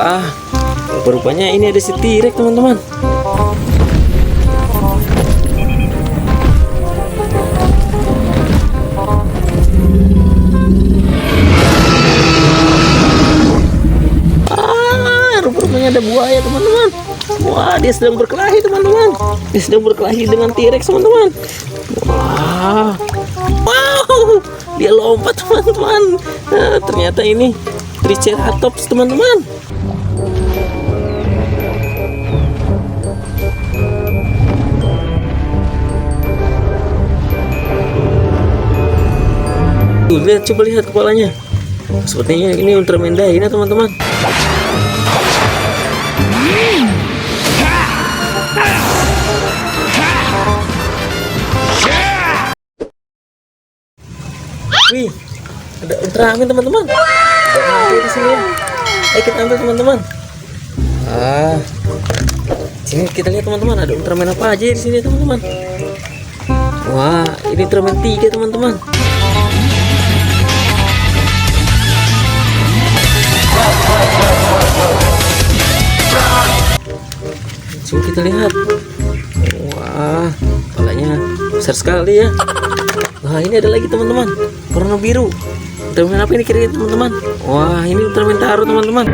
Wah, rupanya ini ada si T-Rex teman-teman. Rupanya ada buaya teman-teman. Wah, dia sedang berkelahi teman-teman. Dia sedang berkelahi dengan T-Rex teman-teman. Wah, wow, dia lompat teman-teman. Nah, ternyata ini Triceratops teman-teman. Tuh, lihat, coba lihat kepalanya. Sepertinya ini Ultraman Dyna teman-teman. Wih, ada Ultraman teman-teman. Ada di sini ya. Ayo kita ambil teman-teman. Sini kita lihat teman-teman, ada Ultraman apa aja di sini teman-teman. Wah, ini Ultraman 3 teman-teman. Coba kita lihat. Wah, kepalanya besar sekali ya. Wah, ini ada lagi teman-teman, warna biru. Ultraman apa ini kira-kira teman-teman? Wah, ini Ultraman Taro teman-teman.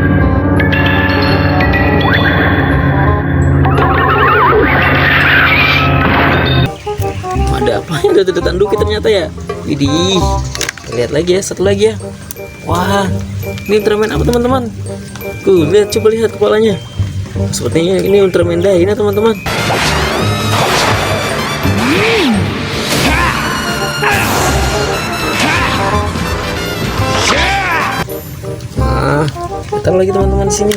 Ada apa? Ada tanduk ternyata ya. Widih, lihat lagi ya, satu lagi ya. Wah, ini Ultraman apa teman-teman? Tuh, lihat, coba lihat kepalanya. Sepertinya ini Ultraman Dyna teman-teman. Taruh lagi teman-teman di sini.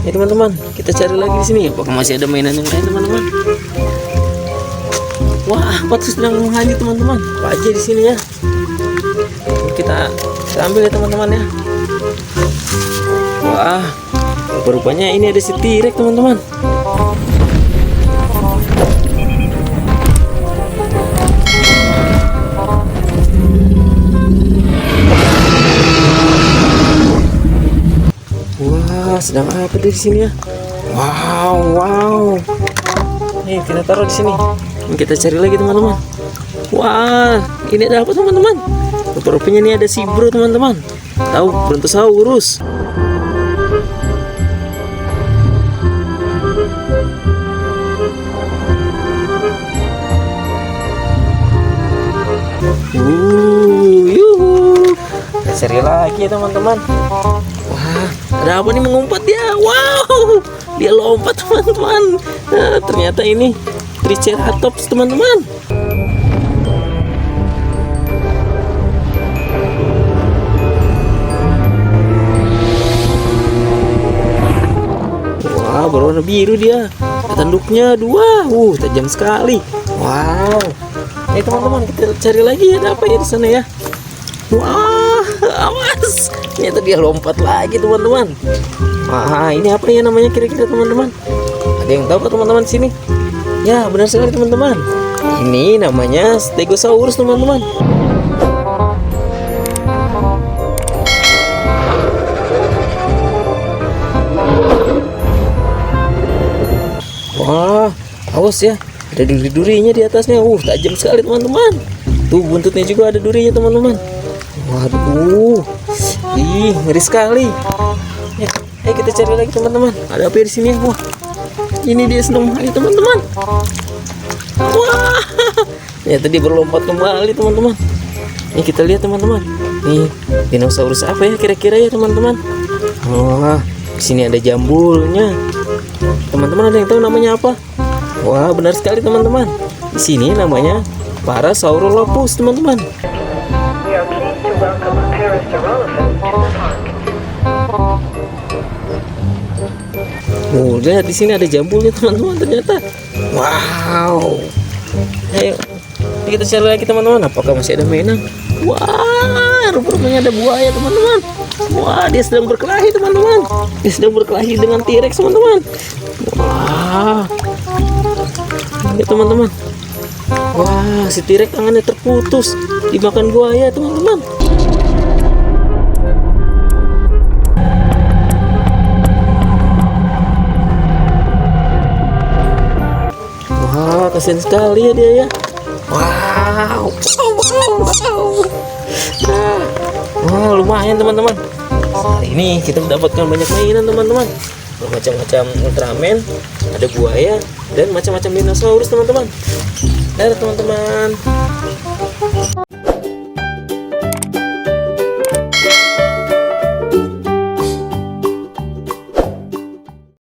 Ya teman-teman, kita cari lagi di sini. Apakah masih ada mainan yang lain teman-teman? Wah, Pat sedang menghanyut teman-teman. Apa aja di sini ya? Kita ambil ya teman-teman ya. Wah, rupanya ini ada si T-Rex teman-teman. Wah, sedang apa di sini ya? Wow. Nih, kita taruh di sini. Kita cari lagi teman-teman. Wah, ini ada apa teman-teman? Rupanya ini ada si bro teman-teman. Tahu, Brontosaurus. Yuhu. Kita cari lagi ya teman-teman. Wah, ada apa nih mengumpat dia? Wow, dia lompat teman-teman. Nah, ternyata ini Triceratops teman-teman. Wah, berwarna biru dia. Tanduknya 2. Tajam sekali. Wow. Nih teman-teman, kita cari lagi ada apa ya di sana ya. Wah, awas. Ternyata dia lompat lagi teman-teman. Wah, ini apa ya namanya kira-kira teman-teman? Ada yang tahu ke teman-teman sini? Ya, benar sekali teman-teman. Ini namanya Stegosaurus teman-teman. Wah, awas ya. Ada duri-durinya di atasnya. Tajam sekali teman-teman. Tuh, buntutnya juga ada durinya teman-teman. Waduh, ngeri sekali. Ya, ayo kita cari lagi teman-teman. Ada apa di sini? Wah, ini dia senang menghayat teman-teman. Wah, ya tadi berlompat kembali teman-teman. Nih kita lihat teman-teman. Nih, dinosaurus apa ya kira-kira ya teman-teman? Wah, di sini ada jambulnya. Teman-teman ada yang tahu namanya apa? Wah, benar sekali teman-teman. Di sini namanya Parasaurolophus teman-teman. Lihat di sini ada jambulnya teman-teman ternyata. Wow. Ayo kita cari lagi teman-teman. Apakah masih ada mainan? Wah, rupanya ada buaya teman-teman. Wah, dia sedang berkelahi teman-teman. Dia sedang berkelahi dengan T-Rex teman-teman. Wah. Ya teman-teman. Wah, si T-Rex tangannya terputus dimakan buaya teman-teman. kasihan sekali ya dia ya. Wow. Wow, lumayan teman-teman. Hari ini kita mendapatkan banyak mainan teman-teman. Bermacam-macam Ultraman, ada buaya dan macam-macam dinosaurus teman-teman. Dadah teman-teman.